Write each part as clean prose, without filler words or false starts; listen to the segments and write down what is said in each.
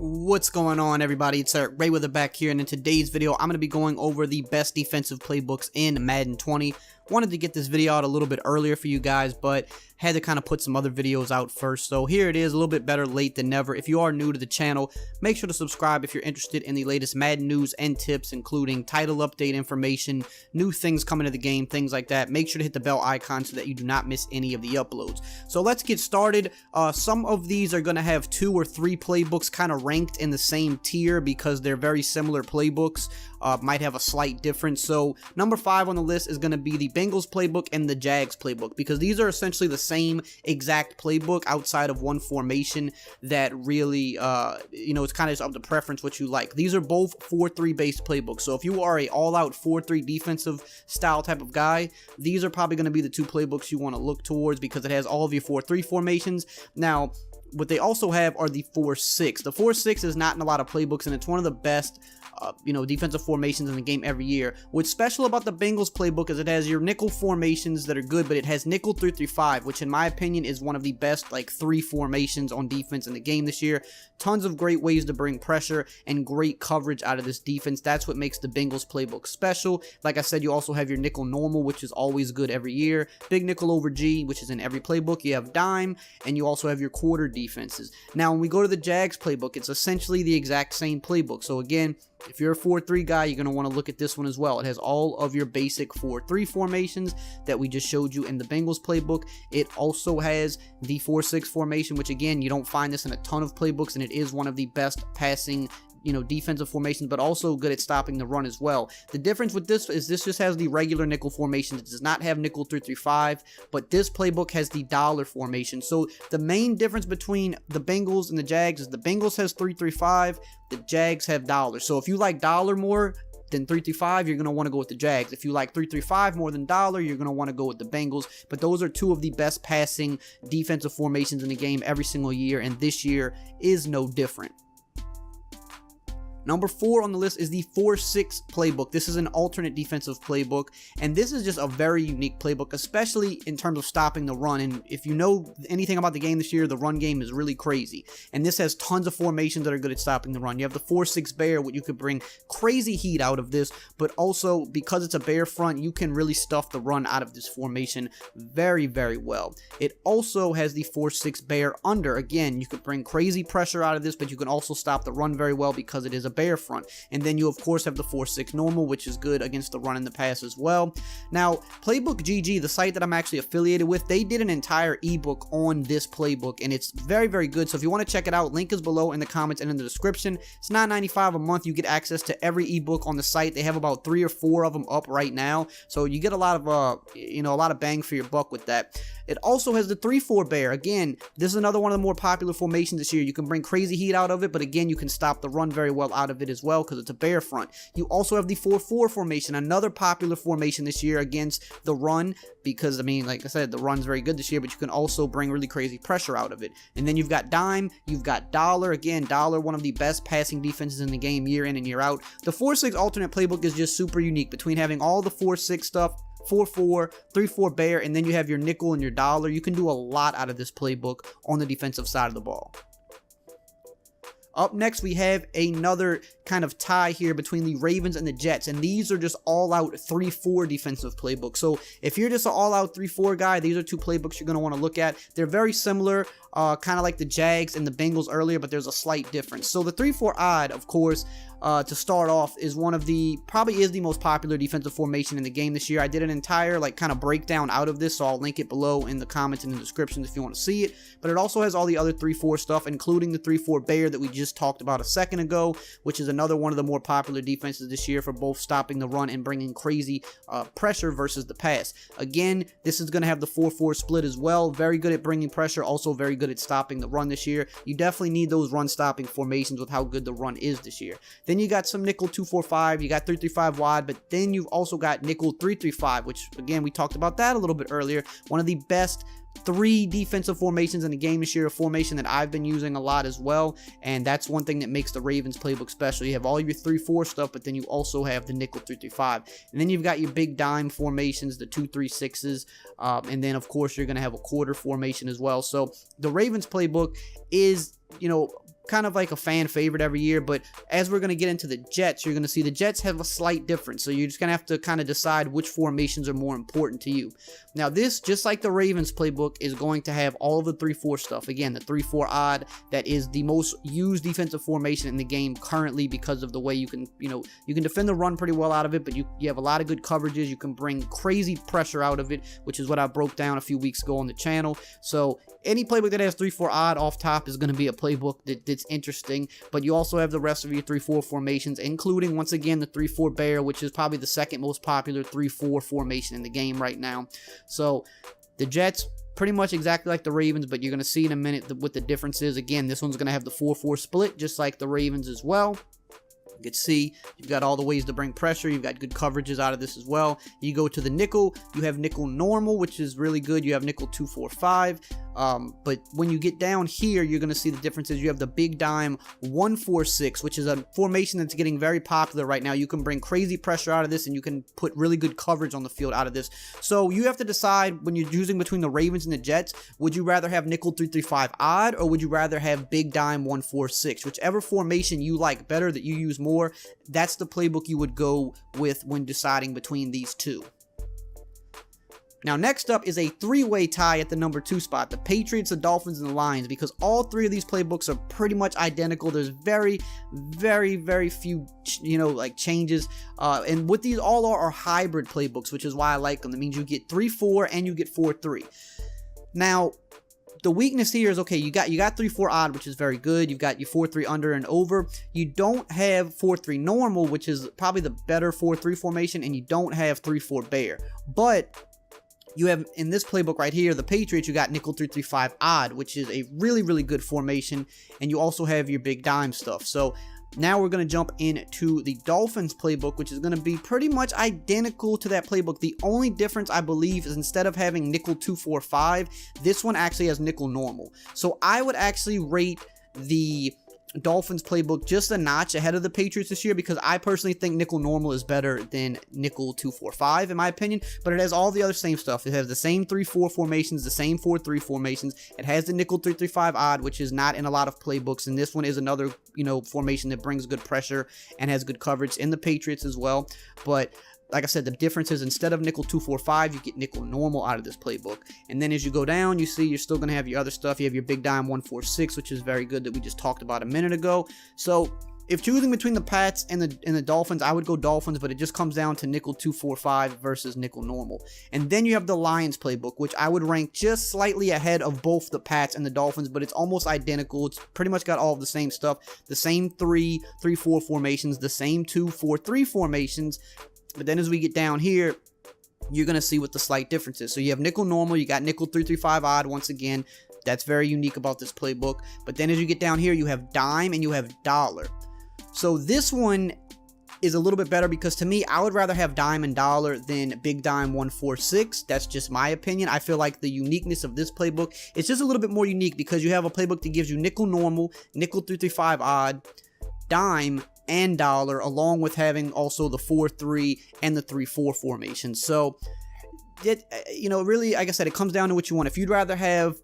What's going on, everybody? It's EricRayweather back here, and in today's video I'm going to be going over the best defensive playbooks in Madden 20. Wanted to get this video out a little bit earlier for you guys, but had to kind of put some other videos out first. So here it is, a little bit better late than never. If you are new to the channel, make sure to subscribe if you're interested in the latest Madden news and tips, including title update information, new things coming to the game, things like that. Make sure to hit the bell icon so that you do not miss any of the uploads. So let's get started. Some of these are going to have 2 or 3 playbooks kind of ranked in the same tier because they're very similar playbooks. Might have a slight difference. So number 5 on the list is going to be the Bengals playbook and the Jags playbook, because these are essentially the same exact playbook outside of one formation that really, it's kind of up to preference what you like. These are both 4-3 based playbooks. So if you are a all-out 4-3 defensive style type of guy, these are probably going to be the 2 playbooks you want to look towards because it has all of your 4-3 formations. Now, what they also have are the 4-6. The 4-6 is not in a lot of playbooks, and it's one of the best defensive formations in the game every year. What's special about the Bengals playbook is it has your nickel formations that are good, but it has nickel 3-3-5, which in my opinion is one of the best 3 formations on defense in the game this year. Tons of great ways to bring pressure and great coverage out of this defense. That's what makes the Bengals playbook special. Like I said, you also have your nickel normal, which is always good every year. Big nickel over G, which is in every playbook. You have dime, and you also have your quarter defenses. Now, when we go to the Jags playbook, it's essentially the exact same playbook. So again, if you're a 4-3 guy, you're going to want to look at this one as well. It has all of your basic 4-3 formations that we just showed you in the Bengals playbook. It also has the 4-6 formation, which again, you don't find this in a ton of playbooks, and it is one of the best passing defensive formations, but also good at stopping the run as well. The difference with this is this just has the regular nickel formation. It does not have nickel 3-3-5, but this playbook has the dollar formation. So the main difference between the Bengals and the Jags is the Bengals has 3-3-5, the Jags have dollar. So if you like dollar more than 3-3-5, you're going to want to go with the Jags. If you like 3-3-5 more than dollar, you're going to want to go with the Bengals. But those are 2 of the best passing defensive formations in the game every single year, and this year is no different. Number 4 on the list is the 4-6 playbook. This is an alternate defensive playbook, and this is just a very unique playbook, especially in terms of stopping the run. And if you know anything about the game this year, the run game is really crazy. And this has tons of formations that are good at stopping the run. You have the 4-6 bear, where you could bring crazy heat out of this, but also because it's a bear front, you can really stuff the run out of this formation very, very well. It also has the 4-6 bear under. Again, you could bring crazy pressure out of this, but you can also stop the run very well because it is a bear front. And then you of course have the 4-6 normal, which is good against the run and the pass as well. Now, Playbook GG, the site that I'm actually affiliated with, they did an entire ebook on this playbook, and it's very, very good. So if you want to check it out, link is below in the comments and in the description. It's $9.95 a month. You get access to every ebook on the site. They have about 3 or 4 of them up right now, so you get a lot of a lot of bang for your buck with that. It also has the 3-4 bear. Again, this is another one of the more popular formations this year. You can bring crazy heat out of it, but again, you can stop the run very well out of it as well because it's a bear front. You also have the 4-4 formation, another popular formation this year against the run, because I mean, like I said, the run's very good this year, but you can also bring really crazy pressure out of it. And then you've got dime, you've got dollar. Again, dollar, one of the best passing defenses in the game year in and year out. The 4-6 alternate playbook is just super unique between having all the 4-6 stuff, 4-4, 3-4 bear, and then you have your nickel and your dollar. You can do a lot out of this playbook on the defensive side of the ball. Up next, we have another kind of tie here between the Ravens and the Jets, and these are just all-out 3-4 defensive playbooks. So if you're just an all-out 3-4 guy, these are 2 playbooks you're going to want to look at. They're very similar, kind of like the Jags and the Bengals earlier, but there's a slight difference. So the 3-4 odd, of course, to start off, is probably is the most popular defensive formation in the game this year. I did an entire kind of breakdown out of this, so I'll link it below in the comments and in the description if you want to see it. But it also has all the other 3-4 stuff, including the 3-4 bear that we just talked about a second ago, which is another one of the more popular defenses this year for both stopping the run and bringing crazy pressure versus the pass. Again, this is going to have the 4-4 split as well. Very good at bringing pressure, also very good at stopping the run this year. You definitely need those run stopping formations with how good the run is this year. Then you got some nickel 2-4-5, you got 3-3-5 wide, but then you've also got nickel 3-3-5, which again, we talked about that a little bit earlier. One of the best 3 defensive formations in the game this year, a formation that I've been using a lot as well, and that's one thing that makes the Ravens playbook special. You have all your 3-4 stuff, but then you also have the nickel 3-3-5, and then you've got your big dime formations, the 2-3-6s, and then of course you're going to have a quarter formation as well. So the Ravens playbook is, kind of like a fan favorite every year, but as we're going to get into the Jets, you're going to see the Jets have a slight difference. So you're just going to have to kind of decide which formations are more important to you. Now this, just like the Ravens playbook, is going to have all of the 3-4 stuff. Again, the 3-4 odd, that is the most used defensive formation in the game currently because of the way you can defend the run pretty well out of it, but you have a lot of good coverages. You can bring crazy pressure out of it, which is what I broke down a few weeks ago on the channel. So any playbook that has 3-4 odd off top is going to be a playbook that's interesting, but you also have the rest of your 3-4 formations, including, once again, the 3-4 bear, which is probably the second most popular 3-4 formation in the game right now. So the Jets, pretty much exactly like the Ravens, but you're going to see in a minute what the difference is. Again, this one's going to have the 4-4 split, just like the Ravens as well. You can see you've got all the ways to bring pressure. You've got good coverages out of this as well. You go to the nickel, you have nickel normal, which is really good. You have nickel 2-4-5. But when you get down here, you're going to see the differences. You have the big dime 1-4-6, which is a formation that's getting very popular right now. You can bring crazy pressure out of this, and you can put really good coverage on the field out of this. So you have to decide, when you're choosing between the Ravens and the Jets, would you rather have nickel 3-3-5 odd, or would you rather have big dime 1-4-6? Whichever formation you like better, that you use more, that's the playbook you would go with when deciding between these two. Now, next up is a three-way tie at the number 2 spot, the Patriots, the Dolphins, and the Lions, because all three of these playbooks are pretty much identical. There's very, very, very few, changes. And what these all are hybrid playbooks, which is why I like them. That means you get 3-4 and you get 4-3. Now, the weakness here is, okay, you got 3-4 odd, which is very good. You've got your 4-3 under and over. You don't have 4-3 normal, which is probably the better 4-3 formation, and you don't have 3-4 bear. But you have, in this playbook right here, the Patriots, you got nickel 3-3-5 odd, which is a really, really good formation, and you also have your big dime stuff. So now we're going to jump into the Dolphins playbook, which is going to be pretty much identical to that playbook. The only difference, I believe, is instead of having nickel 2-4-5, this one actually has nickel normal. So I would actually rate the Dolphins playbook just a notch ahead of the Patriots this year, because I personally think nickel normal is better than nickel 2-4-5 in my opinion, but it has all the other same stuff. It has the same 3-4 formations, the same 4-3 formations. It has the nickel 3-3-5 odd, which is not in a lot of playbooks, and this one is another, formation that brings good pressure and has good coverage in the Patriots as well. But like I said, the difference is instead of nickel 2-4-5, you get nickel normal out of this playbook. And then as you go down, you see you're still going to have your other stuff. You have your big dime 1-4-6, which is very good, that we just talked about a minute ago. So if choosing between the Pats and the Dolphins, I would go Dolphins, but it just comes down to nickel 2-4-5 versus nickel normal. And then you have the Lions playbook, which I would rank just slightly ahead of both the Pats and the Dolphins, but it's almost identical. It's pretty much got all of the same stuff, the same 3-4 formations, the same 2-4-3 formations. But then as we get down here, you're going to see what the slight difference is. So you have nickel normal, you got nickel 3-3-5 odd once again. That's very unique about this playbook. But then as you get down here, you have dime and you have dollar. So this one is a little bit better, because to me, I would rather have dime and dollar than big dime 1-4-6. That's just my opinion. I feel like the uniqueness of this playbook, it's just a little bit more unique, because you have a playbook that gives you nickel normal, nickel 3-3-5 odd, dime, and dollar, along with having also the 4-3 and the 3-4 formation. So it, really, like I said, it comes down to what you want. If you'd rather have,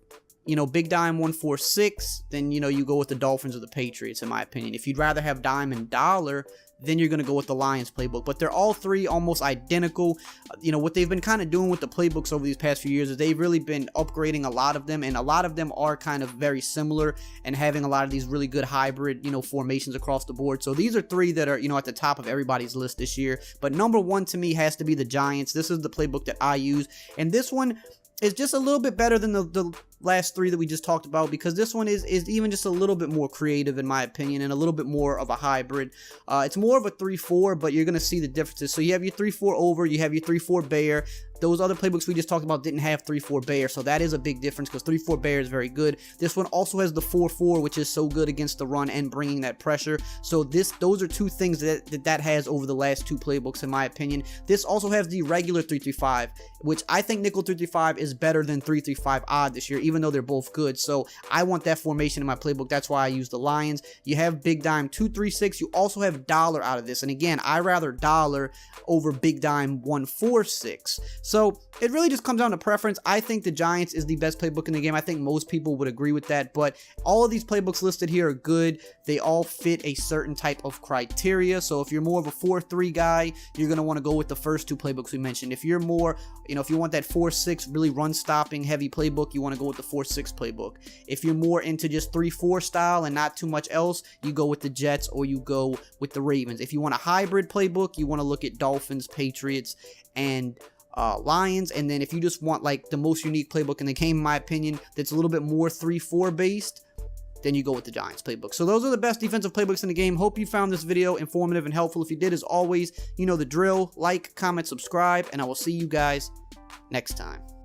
big dime 1-4-6, then, you go with the Dolphins or the Patriots, in my opinion. If you'd rather have dime and dollar, then you're going to go with the Lions playbook. But they're all three almost identical. What they've been kind of doing with the playbooks over these past few years is they've really been upgrading a lot of them, and a lot of them are kind of very similar and having a lot of these really good hybrid, formations across the board. So these are three that are, at the top of everybody's list this year. But number one to me has to be the Giants. This is the playbook that I use, and this one is just a little bit better than the last three that we just talked about, because this one is even just a little bit more creative in my opinion, and a little bit more of a hybrid. It's more of a 3-4, but you're going to see the differences. So you have your 3-4 over, you have your 3-4 bear. Those other playbooks we just talked about didn't have 3-4 bear, so that is a big difference, because 3-4 bear is very good. This one also has the 4-4, which is so good against the run and bringing that pressure. So those are two things that has over the last two playbooks in my opinion. This also has the regular 3-3-5, which I think nickel 3-3-5 is better than 3-3-5 odd this year, even though they're both good. So I want that formation in my playbook. That's why I use the Lions. You have Big Dime 2-3-6. You also have Dollar out of this. And again, I rather Dollar over Big Dime 1-4-6. So it really just comes down to preference. I think the Giants is the best playbook in the game. I think most people would agree with that. But all of these playbooks listed here are good. They all fit a certain type of criteria. So if you're more of a 4-3 guy, you're going to want to go with the first two playbooks we mentioned. If you're more, if you want that 4-6 really run stopping heavy playbook, you want to go with the 4-6 playbook. If you're more into just 3-4 style and not too much else, you go with the Jets or you go with the Ravens. If you want a hybrid playbook, you want to look at Dolphins, Patriots, and Lions. And then if you just want like the most unique playbook in the game, in my opinion, that's a little bit more 3-4 based, then you go with the Giants playbook. So those are the best defensive playbooks in the game. Hope you found this video informative and helpful. If you did, as always, you know the drill. Like, comment, subscribe, and I will see you guys next time.